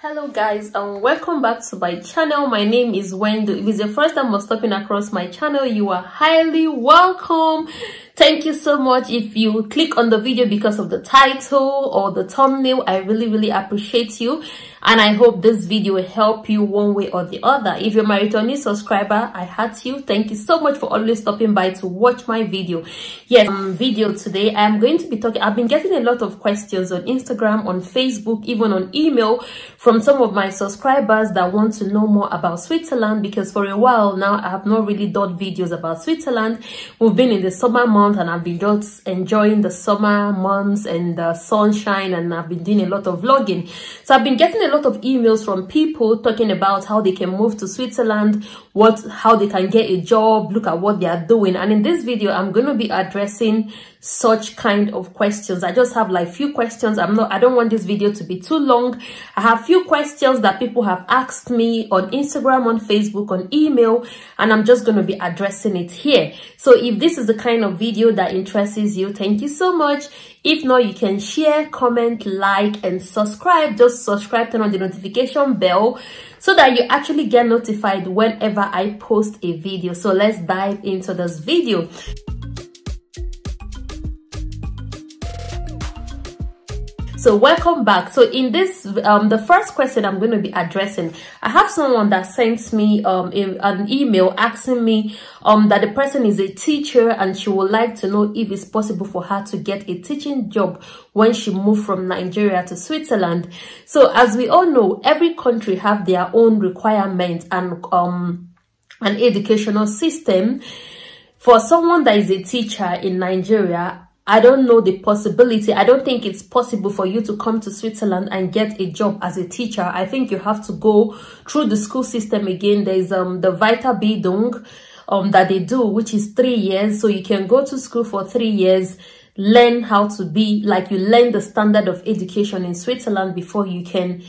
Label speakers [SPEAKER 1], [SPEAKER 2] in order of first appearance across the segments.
[SPEAKER 1] Hello guys, and welcome back to my channel. My name is Wendu. If it's your first time of stopping across my channel, you are highly welcome. Thank you so much. If you click on the video because of the title or the thumbnail, I really appreciate you, and I hope this video will help you one way or the other. If you're my returning subscriber, I heart you. Thank you so much for always stopping by to watch my video. Yes, video today I'm going to be talking. I've been getting a lot of questions on Instagram, on Facebook, even on email from some of my subscribers that want to know more about Switzerland, because for a while now I have not really done videos about Switzerland. We've been in the summer months and I've been just enjoying the summer months and the sunshine, and I've been doing a lot of vlogging. So I've been getting a lot of emails from people talking about how they can move to Switzerland, how they can get a job, look at what they are doing. And in this video I'm going to be addressing such kind of questions. I just have like few questions. I don't want this video to be too long. I have few questions that people have asked me on Instagram, on Facebook, on email, and I'm just going to be addressing it here. So if this is the kind of video that interests you, thank you so much. If not, you can share, comment, like, and subscribe. Just subscribe, turn on the notification bell so that you actually get notified whenever I post a video. So let's dive into this video. So welcome back. So in this the first question I'm going to be addressing, I have someone that sent me an email asking me that the person is a teacher and she would like to know if it's possible for her to get a teaching job when she moved from Nigeria to Switzerland. So as we all know, every country have their own requirements and an educational system. For someone that is a teacher in Nigeria, I don't know the possibility. I don't think it's possible for you to come to Switzerland and get a job as a teacher. I think you have to go through the school system again. There's the Weiterbildung that they do, which is 3 years. So you can go to school for 3 years, learn how to be, like you learn the standard of education in Switzerland before you can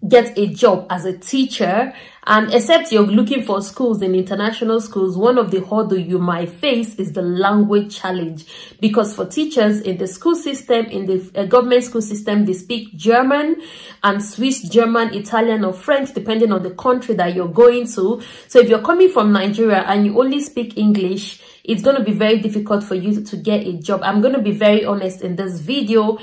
[SPEAKER 1] get a job as a teacher. And except you're looking for schools in international schools, one of the hurdles you might face is the language challenge, because for teachers in the school system, in the government school system, they speak German and Swiss German, Italian, or French, depending on the country that you're going to. So if you're coming from Nigeria and you only speak English, it's going to be very difficult for you to get a job. I'm going to be very honest in this video.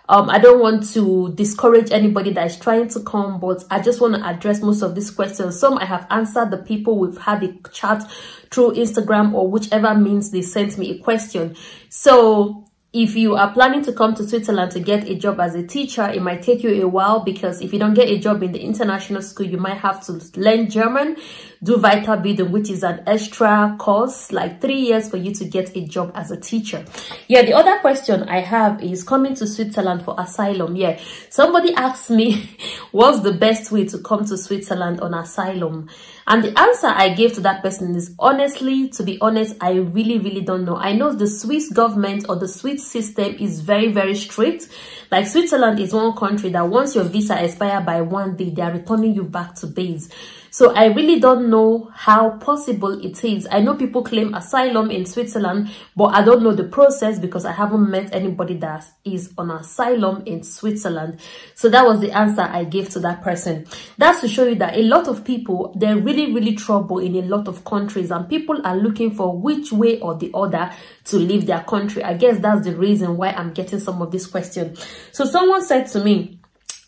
[SPEAKER 1] I don't want to discourage anybody that is trying to come, but I just want to address most of these questions. Some I have answered the people we've had a chat through Instagram or whichever means they sent me a question. So if you are planning to come to Switzerland to get a job as a teacher, it might take you a while, because if you don't get a job in the international school, you might have to learn German, do Weiterbildung, which is an extra course, like 3 years for you to get a job as a teacher. Yeah, the other question I have is coming to Switzerland for asylum. Yeah, somebody asked me what's the best way to come to Switzerland on asylum, and the answer I gave to that person is, honestly, to be honest, I really don't know. I know the Swiss government or the Swiss system is very strict. Like Switzerland is one country that once your visa expires by 1 day, they are returning you back to base. So I really don't know how possible it is. I know people claim asylum in Switzerland, but I don't know the process because I haven't met anybody that is on asylum in Switzerland. So that was the answer I gave to that person. That's to show you that a lot of people, they're really trouble in a lot of countries, and people are looking for which way or the other to leave their country. I guess that's the reason why I'm getting some of these questions. So someone said to me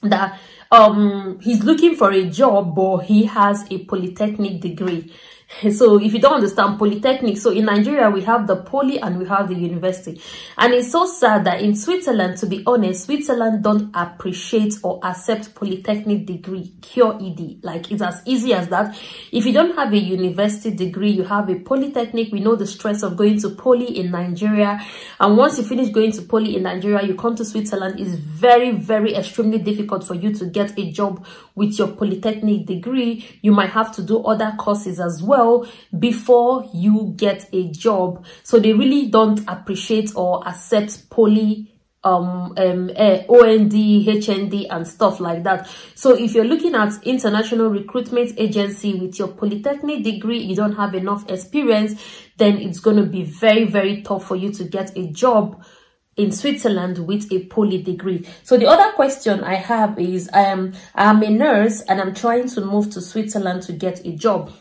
[SPEAKER 1] that he's looking for a job, but he has a polytechnic degree. So if you don't understand polytechnic, so in Nigeria we have the poly and we have the university, and it's so sad that in Switzerland, to be honest, Switzerland don't appreciate or accept polytechnic degree, pure ED. Like, it's as easy as that. If you don't have a university degree, you have a polytechnic. We know the stress of going to poly in Nigeria, and once you finish going to poly in Nigeria, you come to Switzerland, is very extremely difficult for you to get a job with your polytechnic degree. You might have to do other courses as well before you get a job. So they really don't appreciate or accept poly, OND, HND and stuff like that. So if you're looking at international recruitment agency with your polytechnic degree, you don't have enough experience, then it's going to be very tough for you to get a job in Switzerland with a poly degree. So the other question I have is, I'm a nurse and I'm trying to move to Switzerland to get a job.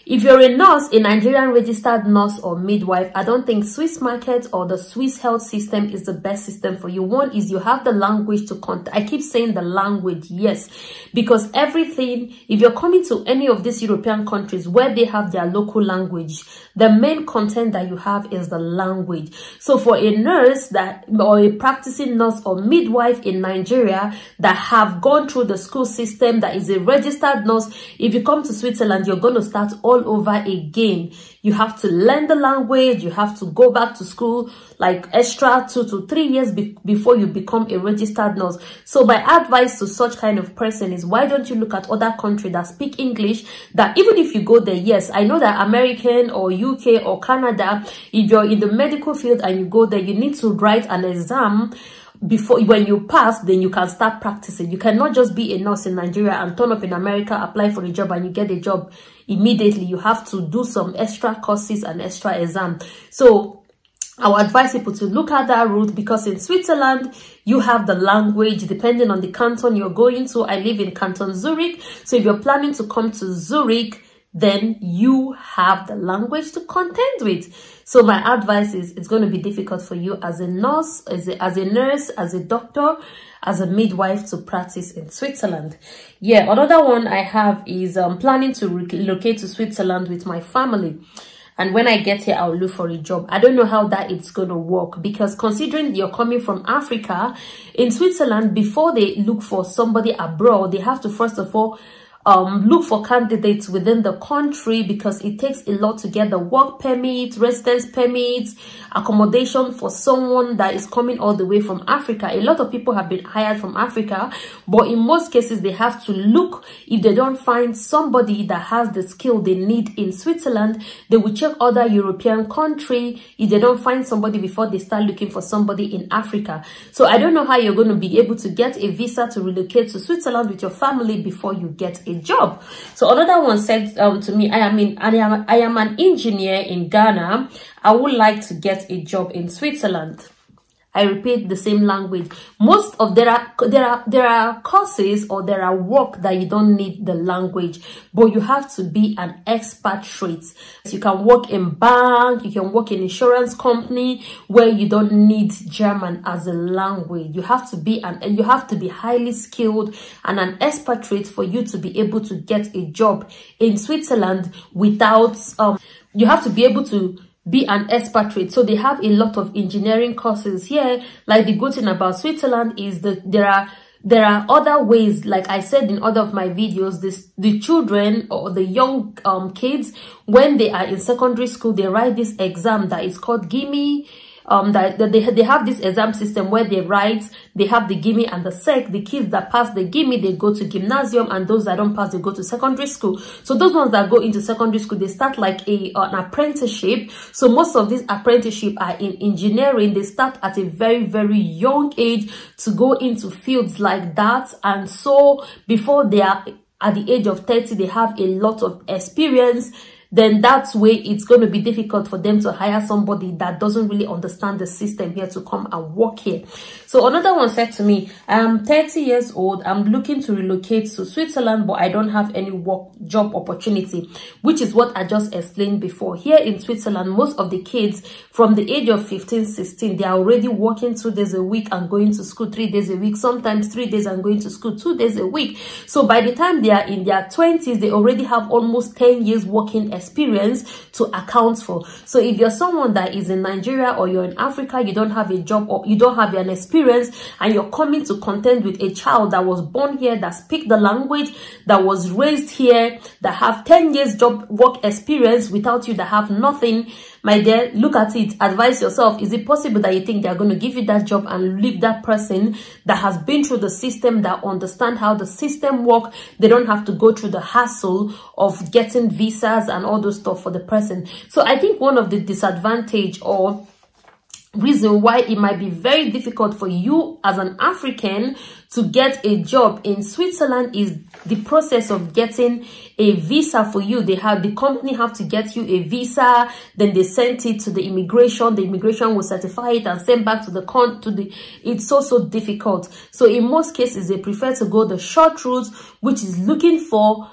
[SPEAKER 1] If you're a nurse, a Nigerian registered nurse or midwife, I don't think Swiss market or the Swiss health system is the best system for you. One is you have the language to contact. I keep saying the language, yes, because everything, if you're coming to any of these European countries where they have their local language, the main content that you have is the language. So for a nurse that, or a practicing nurse or midwife in Nigeria that have gone through the school system, that is a registered nurse, if you come to Switzerland, you're going to start all over again. You have to learn the language. You have to go back to school like extra 2 to 3 years before you become a registered nurse. So my advice to such kind of person is, why don't you look at other countries that speak English, that even if you go there, yes, I know that American or UK or Canada, if you're in the medical field and you go there, you need to write an exam before, when you pass, then you can start practicing. You cannot just be a nurse in Nigeria and turn up in America, apply for a job, and you get a job immediately. You have to do some extra courses and extra exam. So I would advise people to look at that route, because in Switzerland, you have the language depending on the canton you're going to. I live in Canton Zurich. So if you're planning to come to Zurich, then you have the language to contend with. So my advice is, it's going to be difficult for you as a nurse, as a nurse, as a doctor, as a midwife to practice in Switzerland. Yeah, another one I have is planning to relocate to Switzerland with my family. And when I get here, I'll look for a job. I don't know how that it's going to work, because considering you're coming from Africa, in Switzerland, before they look for somebody abroad, they have to first of all look for candidates within the country, because it takes a lot to get the work permit, residence permits, accommodation for someone that is coming all the way from Africa. A lot of people have been hired from Africa, but in most cases they have to look. If they don't find somebody that has the skill they need in Switzerland, they will check other European country if they don't find somebody before they start looking for somebody in Africa. So I don't know how you're going to be able to get a visa to relocate to Switzerland with your family before you get a job. So another one said to me, I am an engineer in Ghana. I would like to get a job in Switzerland. I repeat, the same language. Most of there are courses or there are work that you don't need the language, but you have to be an expatriate. So you can work in bank, you can work in insurance company where you don't need German as a language. You have to be highly skilled and an expatriate for you to be able to get a job in Switzerland without you have to be able to be an expatriate. So they have a lot of engineering courses here. Like, the good thing about Switzerland is that there are other ways. Like I said in other of my videos, the children or the young kids, when they are in secondary school, they write this exam that is called GIME. That they have this exam system where they have the GIME and the SEC. The kids that pass the GIME, they go to gymnasium, and those that don't pass, they go to secondary school. So those ones that go into secondary school, they start like an apprenticeship. So most of these apprenticeship are in engineering. They start at a very, very young age to go into fields like that. And so before they are at the age of 30, they have a lot of experience. Then that's way it's going to be difficult for them to hire somebody that doesn't really understand the system here to come and work here. So another one said to me, I'm 30 years old. I'm looking to relocate to Switzerland, but I don't have any job opportunity, which is what I just explained before. Here in Switzerland, most of the kids from the age of 15, 16, they are already working 2 days a week and going to school 3 days a week, sometimes 3 days and going to school 2 days a week. So by the time they are in their 20s, they already have almost 10 years working experience to account for. So if you're someone that is in Nigeria or you're in Africa, you don't have a job or you don't have an experience, and you're coming to contend with a child that was born here, that speak the language, that was raised here, that have 10 years job work experience without you, that have nothing, my dear, look at it, advise yourself. Is it possible that you think they're going to give you that job and leave that person that has been through the system, that understand how the system works? They don't have to go through the hassle of getting visas and all those stuff for the person. So I think one of the disadvantage or reason why it might be very difficult for you as an African to get a job in Switzerland is the process of getting a visa for you. The company have to get you a visa, then they send it to the immigration will certify it and send back to the it's so difficult. So in most cases they prefer to go the short route, which is looking for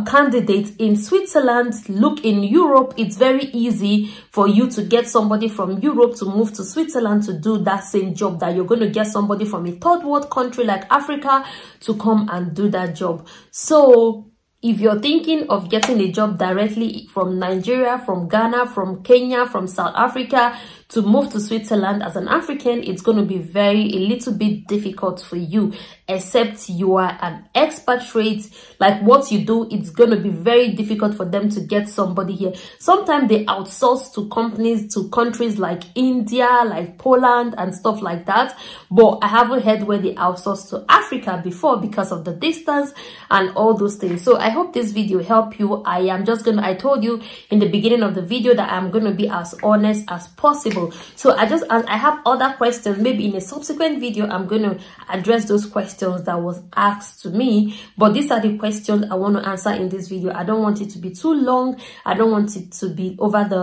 [SPEAKER 1] candidates in Switzerland. Look, in Europe, it's very easy for you to get somebody from Europe to move to Switzerland to do that same job that you're going to get somebody from a third world country like Africa to come and do that job. So if you're thinking of getting a job directly from Nigeria, from Ghana, from Kenya, from South Africa, to move to Switzerland as an African, it's going to be a little bit difficult for you, except you are an expatriate. Like what you do, it's going to be very difficult for them to get somebody here. Sometimes they outsource to countries like India, like Poland and stuff like that. But I haven't heard where they outsource to Africa before because of the distance and all those things. So I hope this video helped you. I told you in the beginning of the video that I'm going to be as honest as possible. So I have other questions. Maybe in a subsequent video I'm going to address those questions that was asked to me, but these are the questions I want to answer in this video. I don't want it to be too long. I don't want it to be over the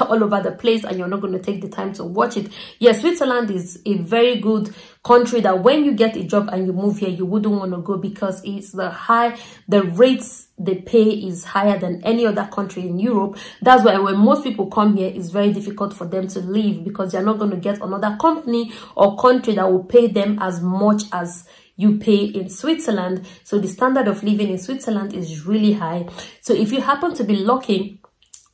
[SPEAKER 1] all over the place and you're not going to take the time to watch it. Yes, Switzerland is a very good country that when you get a job and you move here, you wouldn't want to go, because it's the rates they pay is higher than any other country in Europe. That's why when most people come here, it's very difficult for them to leave, because they're not going to get another company or country that will pay them as much as you pay in Switzerland. So the standard of living in Switzerland is really high. So if you happen to be lucky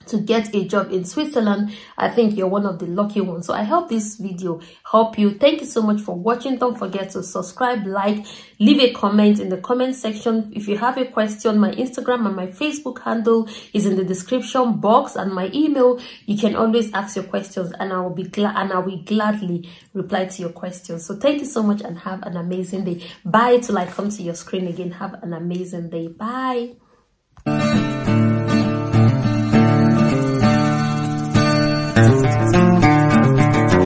[SPEAKER 1] to get a job in Switzerland, I think you're one of the lucky ones. So I hope this video helped you. Thank you so much for watching. Don't forget to subscribe, like, leave a comment in the comment section. If you have a question, my Instagram and my Facebook handle is in the description box, and my email, you can always ask your questions and I will gladly reply to your questions. So thank you so much and have an amazing day. Bye till I come to your screen again. Have an amazing day. Bye.